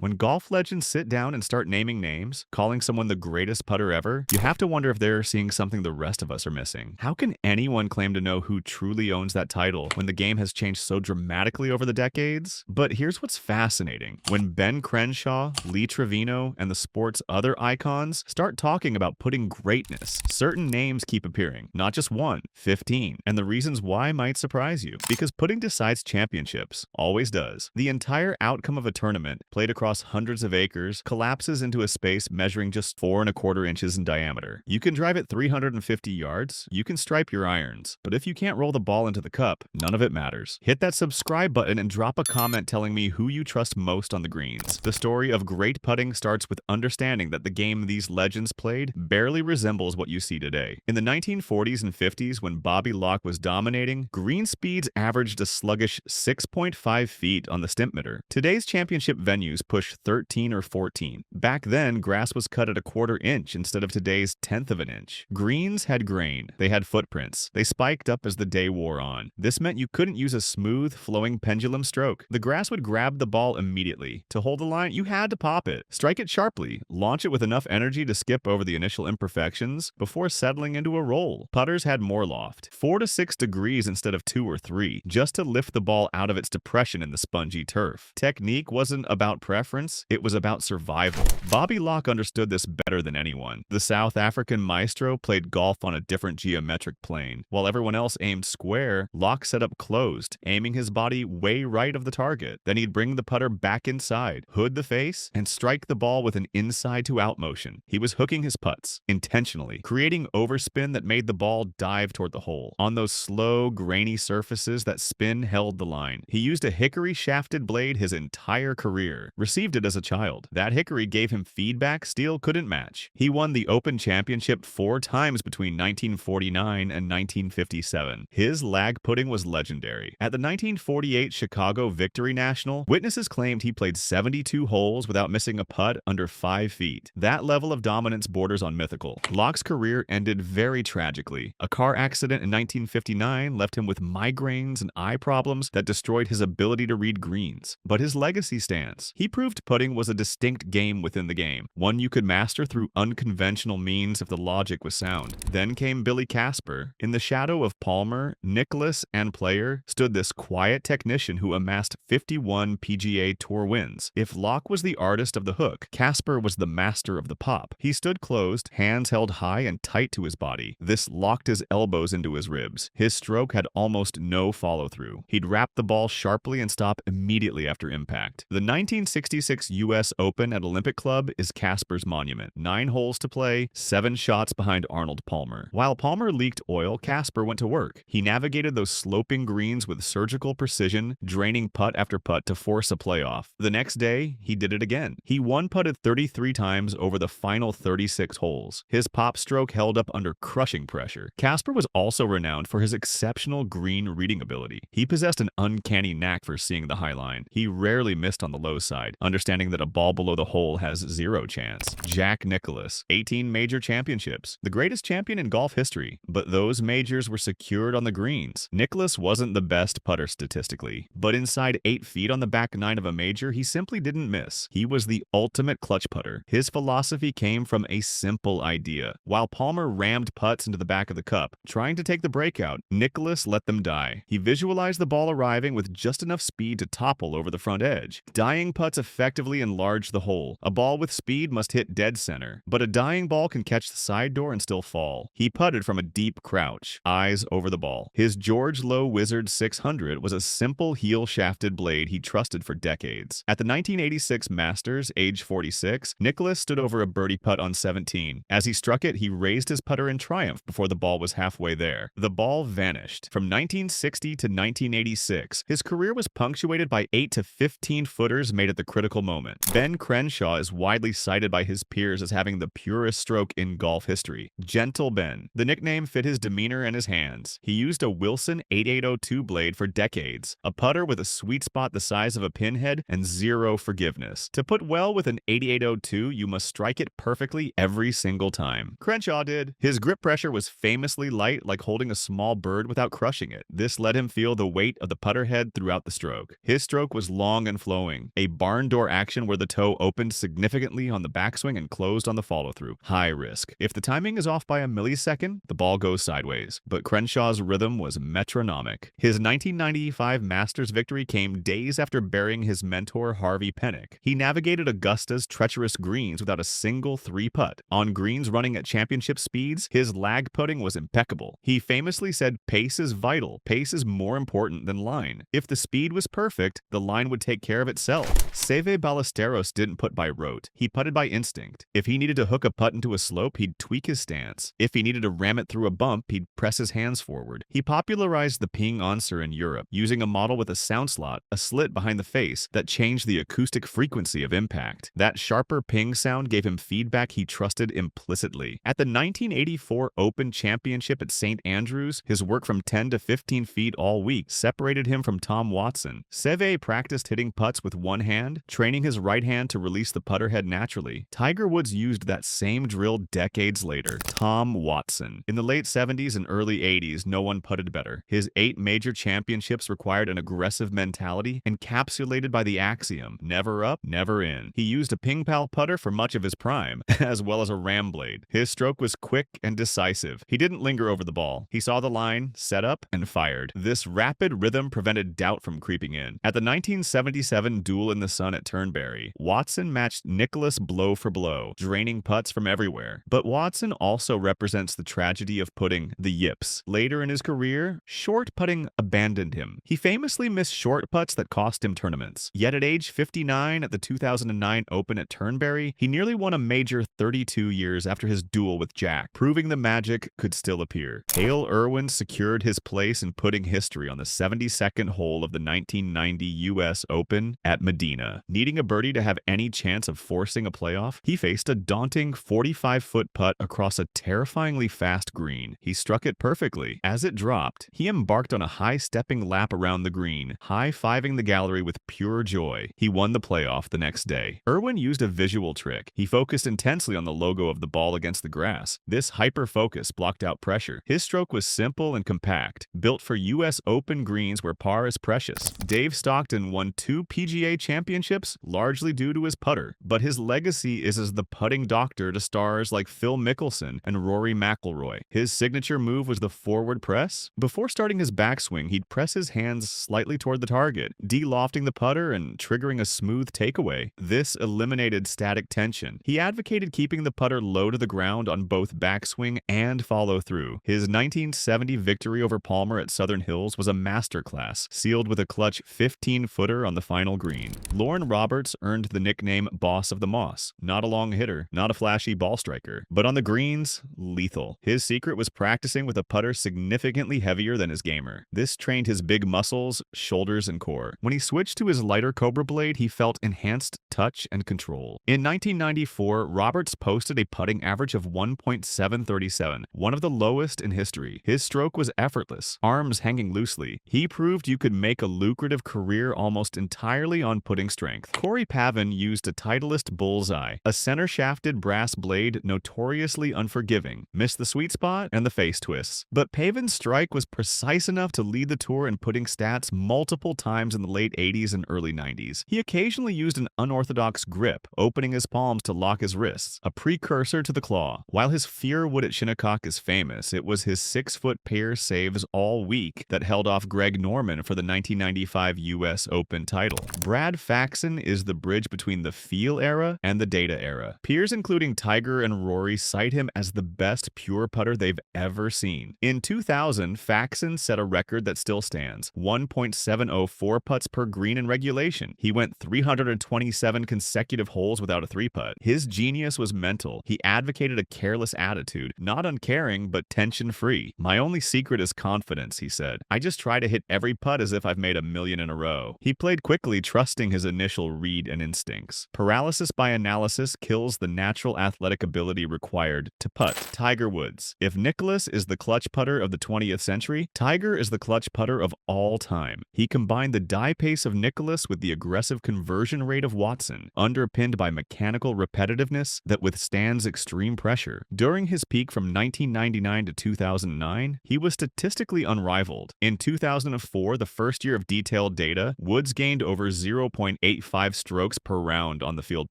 When golf legends sit down and start naming names, calling someone the greatest putter ever, you have to wonder if they're seeing something the rest of us are missing. How can anyone claim to know who truly owns that title when the game has changed so dramatically over the decades? But here's what's fascinating. When Ben Crenshaw, Lee Trevino, and the sport's other icons start talking about putting greatness, certain names keep appearing. Not just one, 15. And the reasons why might surprise you. Because putting decides championships. Always does. The entire outcome of a tournament, played across hundreds of acres, collapses into a space measuring just 4¼ inches in diameter. You can drive it 350 yards, you can stripe your irons, but if you can't roll the ball into the cup, none of it matters. Hit that subscribe button and drop a comment telling me who you trust most on the greens. The story of great putting starts with understanding that the game these legends played barely resembles what you see today. In the 1940s and 50s, when Bobby Locke was dominating, green speeds averaged a sluggish 6.5 feet on the Stimpmeter. Today's championship venues push 13 or 14. Back then, grass was cut at a 1/4 inch instead of today's 1/10 of an inch. Greens had grain. They had footprints. They spiked up as the day wore on. This meant you couldn't use a smooth, flowing pendulum stroke. The grass would grab the ball immediately. To hold the line, you had to pop it. Strike it sharply. Launch it with enough energy to skip over the initial imperfections before settling into a roll. Putters had more loft. 4 to 6 degrees instead of 2 or 3, just to lift the ball out of its depression in the spongy turf. Technique wasn't about preference, it was about survival. Bobby Locke understood this better than anyone. The South African maestro played golf on a different geometric plane. While everyone else aimed square, Locke set up closed, aiming his body way right of the target. Then he'd bring the putter back inside, hood the face, and strike the ball with an inside-to-out motion. He was hooking his putts, intentionally, creating overspin that made the ball dive toward the hole. On those slow, grainy surfaces, that spin held the line. He used a hickory-shafted blade his entire career. Received it as a child. That hickory gave him feedback steel couldn't match. He won the Open Championship 4 times between 1949 and 1957. His lag putting was legendary. At the 1948 Chicago Victory National, witnesses claimed he played 72 holes without missing a putt under 5 feet. That level of dominance borders on mythical. Locke's career ended very tragically. A car accident in 1959 left him with migraines and eye problems that destroyed his ability to read greens. But his legacy stands. He proved putting was a distinct game within the game, one you could master through unconventional means if the logic was sound. Then came Billy Casper. In the shadow of Palmer, Nicklaus, and Player stood this quiet technician who amassed 51 PGA Tour wins. If Locke was the artist of the hook, Casper was the master of the pop. He stood closed, hands held high and tight to his body. This locked his elbows into his ribs. His stroke had almost no follow-through. He'd wrap the ball sharply and stop immediately after impact. The 1966 U.S. Open at Olympic Club is Casper's monument. 9 holes to play, 7 shots behind Arnold Palmer. While Palmer leaked oil, Casper went to work. He navigated those sloping greens with surgical precision, draining putt after putt to force a playoff. The next day, he did it again. He one-putted 33 times over the final 36 holes. His pop stroke held up under crushing pressure. Casper was also renowned for his exceptional green reading ability. He possessed an uncanny knack for seeing the high line. He rarely missed on the low side, understanding that a ball below the hole has 0 chance. Jack Nicklaus, 18 major championships, the greatest champion in golf history, but those majors were secured on the greens. Nicklaus wasn't the best putter statistically, but inside 8 feet on the back 9 of a major, he simply didn't miss. He was the ultimate clutch putter. His philosophy came from a simple idea. While Palmer rammed putts into the back of the cup, trying to take the breakout, Nicklaus let them die. He visualized the ball arriving with just enough speed to topple over the front edge. Dying putts effectively enlarge the hole. A ball with speed must hit dead center, but a dying ball can catch the side door and still fall. He putted from a deep crouch, eyes over the ball. His George Low Wizard 600 was a simple heel-shafted blade he trusted for decades. At the 1986 Masters, age 46, Nicklaus stood over a birdie putt on 17. As he struck it, he raised his putter in triumph before the ball was halfway there. The ball vanished. From 1960 to 1986, his career was punctuated by 8 to 15 footers made at the critical moment. Ben Crenshaw is widely cited by his peers as having the purest stroke in golf history. Gentle Ben. The nickname fit his demeanor and his hands. He used a Wilson 8802 blade for decades, a putter with a sweet spot the size of a pinhead and 0 forgiveness. To put well with an 8802, you must strike it perfectly every single time. Crenshaw did. His grip pressure was famously light, like holding a small bird without crushing it. This let him feel the weight of the putter head throughout the stroke. His stroke was long and flowing, a barn door action where the toe opened significantly on the backswing and closed on the follow-through. High risk. If the timing is off by a millisecond, the ball goes sideways. But Crenshaw's rhythm was metronomic. His 1995 Masters victory came days after burying his mentor Harvey Penick. He navigated Augusta's treacherous greens without a single three-putt. On greens running at championship speeds, his lag putting was impeccable. He famously said, "Pace is vital. Pace is more important than line. If the speed was perfect, the line would take care of itself." Seve Ballesteros didn't putt by rote. He putted by instinct. If he needed to hook a putt into a slope, he'd tweak his stance. If he needed to ram it through a bump, he'd press his hands forward. He popularized the ping answer in Europe, using a model with a sound slot, a slit behind the face, that changed the acoustic frequency of impact. That sharper ping sound gave him feedback he trusted implicitly. At the 1984 Open Championship at St. Andrews, his work from 10 to 15 feet all week separated him from Tom Watson. Seve practiced hitting putts with one hand, training his right hand to release the putter head naturally. Tiger Woods used that same drill decades later. Tom Watson. In the late 70s and early 80s, no one putted better. His 8 major championships required an aggressive mentality encapsulated by the axiom, never up, never in. He used a ping pal putter for much of his prime, as well as a ram blade. His stroke was quick and decisive. He didn't linger over the ball. He saw the line, set up, and fired. This rapid rhythm prevented doubt from creeping in. At the 1977 Duel in the Sun at Turnberry, Watson matched Nicklaus blow for blow, draining putts from everywhere. But Watson also represents the tragedy of putting the yips. Later in his career, short putting abandoned him. He famously missed short putts that cost him tournaments. Yet at age 59 at the 2009 Open at Turnberry, he nearly won a major 32 years after his duel with Jack, proving the magic could still appear. Hale Irwin secured his place in putting history on the 72nd hole of the 1990 U.S. Open at Medina. Needing a birdie to have any chance of forcing a playoff, he faced a daunting 45-foot putt across a terrifyingly fast green. He struck it perfectly. As it dropped, he embarked on a high-stepping lap around the green, high-fiving the gallery with pure joy. He won the playoff the next day. Irwin used a visual trick. He focused intensely on the logo of the ball against the grass. This hyper-focus blocked out pressure. His stroke was simple and compact, built for U.S. Open greens where par is precious. Dave Stockton won 2 PGA championships, largely due to his putter, but his legacy is as the putting doctor to stars like Phil Mickelson and Rory McIlroy. His signature move was the forward press. Before starting his backswing, he'd press his hands slightly toward the target, de-lofting the putter and triggering a smooth takeaway. This eliminated static tension. He advocated keeping the putter low to the ground on both backswing and follow-through. His 1970 victory over Palmer at Southern Hills was a masterclass, sealed with a clutch 15-footer on the final green. Lauren Roberts earned the nickname Boss of the Moss. Not a long hitter, not a flashy ball striker, but on the greens, lethal. His secret was practicing with a putter significantly heavier than his gamer. This trained his big muscles, shoulders, and core. When he switched to his lighter Cobra blade, he felt enhanced touch and control. In 1994, Roberts posted a putting average of 1.737, one of the lowest in history. His stroke was effortless, arms hanging loosely. He proved you could make a lucrative career almost entirely on putting strength. Corey Pavin used a Titleist bullseye, a center-shafted brass blade notoriously unforgiving, missed the sweet spot and the face twists. But Pavin's strike was precise enough to lead the tour in putting stats multiple times in the late 80s and early 90s. He occasionally used an unorthodox grip, opening his palms to lock his wrists, a precursor to the claw. While his fear wood at Shinnecock is famous, it was his 6-foot pair saves all week that held off Greg Norman for the 1995 U.S. Open title. Brad Faxon is the bridge between the feel era and the data era. Peers including Tiger and Rory cite him as the best pure putter they've ever seen. In 2000, Faxon set a record that still stands, 1.704 putts per green in regulation. He went 327 consecutive holes without a 3-putt. His genius was mental. He advocated a careless attitude, not uncaring, but tension-free. "My only secret is confidence," he said. "I just try to hit every putt as if I've made a million in a row." He played quickly, trusting his initial read and instincts. Paralysis by analysis kills the natural athletic ability required to putt. Tiger Woods. If Nicklaus is the clutch putter of the 20th century, Tiger is the clutch putter of all time. He combined the die pace of Nicklaus with the aggressive conversion rate of Watson, underpinned by mechanical repetitiveness that withstands extreme pressure. During his peak from 1999 to 2009, he was statistically unrivaled. In 2004, the first year of detailed data, Woods gained over 0.8 4.5 strokes per round on the field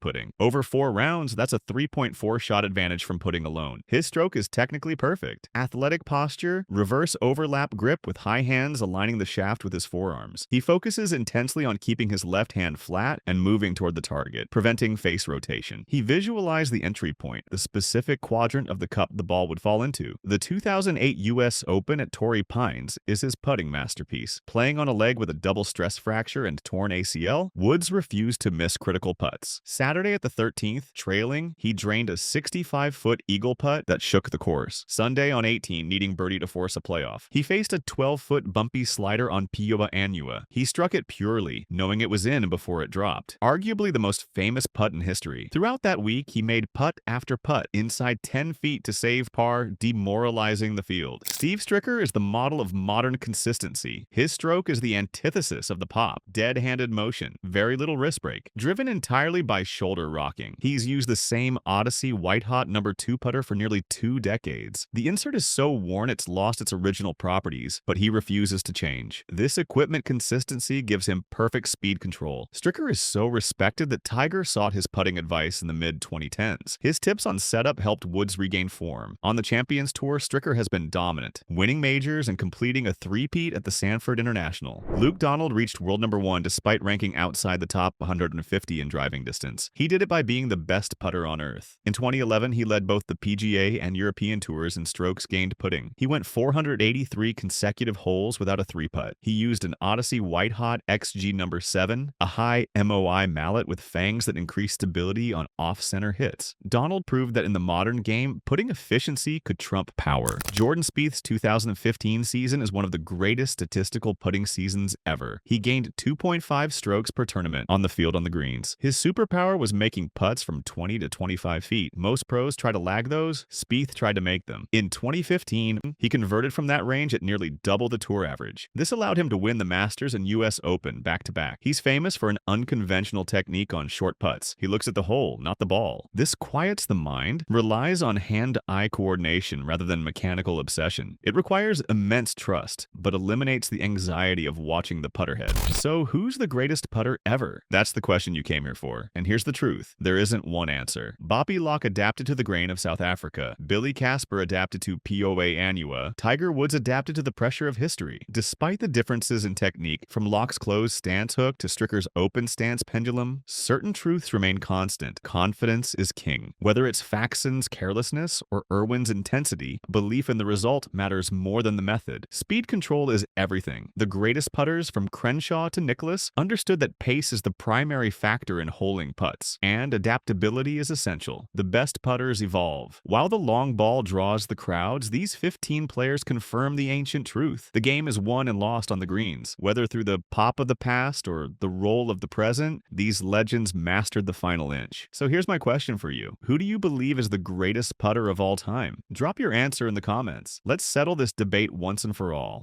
putting. Over 4 rounds, that's a 3.4 shot advantage from putting alone. His stroke is technically perfect. Athletic posture, reverse overlap grip with high hands aligning the shaft with his forearms. He focuses intensely on keeping his left hand flat and moving toward the target, preventing face rotation. He visualized the entry point, the specific quadrant of the cup the ball would fall into. The 2008 U.S. Open at Torrey Pines is his putting masterpiece. Playing on a leg with a double stress fracture and torn ACL, Woods refused to miss critical putts. Saturday at the 13th, trailing, he drained a 65-foot eagle putt that shook the course. Sunday on 18, needing birdie to force a playoff. He faced a 12-foot bumpy slider on Pioa Anua. He struck it purely, knowing it was in before it dropped. Arguably the most famous putt in history. Throughout that week, he made putt after putt inside 10 feet to save par, demoralizing the field. Steve Stricker is the model of modern consistency. His stroke is the antithesis of the pop, dead-handed motion, very little wrist break, driven entirely by shoulder rocking. He's used the same Odyssey white-hot number 2 putter for nearly 2 decades. The insert is so worn it's lost its original properties, but he refuses to change. This equipment consistency gives him perfect speed control. Stricker is so respected that Tiger sought his putting advice in the mid-2010s. His tips on setup helped Woods regain form. On the Champions Tour, Stricker has been dominant, winning majors and completing a three-peat at the Sanford International. Luke Donald reached world number 1 despite ranking outside the top 150 in driving distance. He did it by being the best putter on earth. In 2011, he led both the PGA and European tours in strokes gained putting. He went 483 consecutive holes without a 3-putt. He used an Odyssey white-hot XG number 7, a high MOI mallet with fangs that increase stability on off-center hits. Donald proved that in the modern game, putting efficiency could trump power. Jordan Spieth's 2015 season is one of the greatest statistical putting seasons ever. He gained 2.5 strokes per tournament on the field on the greens. His superpower was making putts from 20 to 25 feet. Most pros try to lag those. Spieth tried to make them. In 2015, he converted from that range at nearly double the tour average. This allowed him to win the Masters and U.S. Open back-to-back. He's famous for an unconventional technique on short putts. He looks at the hole, not the ball. This quiets the mind, relies on hand-eye coordination rather than mechanical obsession. It requires immense trust, but eliminates the anxiety of watching the putter head. So who's the greatest putter ever? That's the question you came here for. And here's the truth. There isn't one answer. Bobby Locke adapted to the grain of South Africa. Billy Casper adapted to Pioa Anua. Tiger Woods adapted to the pressure of history. Despite the differences in technique, from Locke's closed stance hook to Stricker's open stance pendulum, certain truths remain constant. Confidence is king. Whether it's Faxon's carelessness or Irwin's intensity, belief in the result matters more than the method. Speed control is everything. The greatest putters, from Crenshaw to Nicklaus, understood that pace is the primary factor in holing putts, and adaptability is essential. The best putters evolve. While the long ball draws the crowds, these 15 players confirm the ancient truth. The game is won and lost on the greens. Whether through the pop of the past or the roll of the present, these legends mastered the final inch. So here's my question for you. Who do you believe is the greatest putter of all time? Drop your answer in the comments. Let's settle this debate once and for all.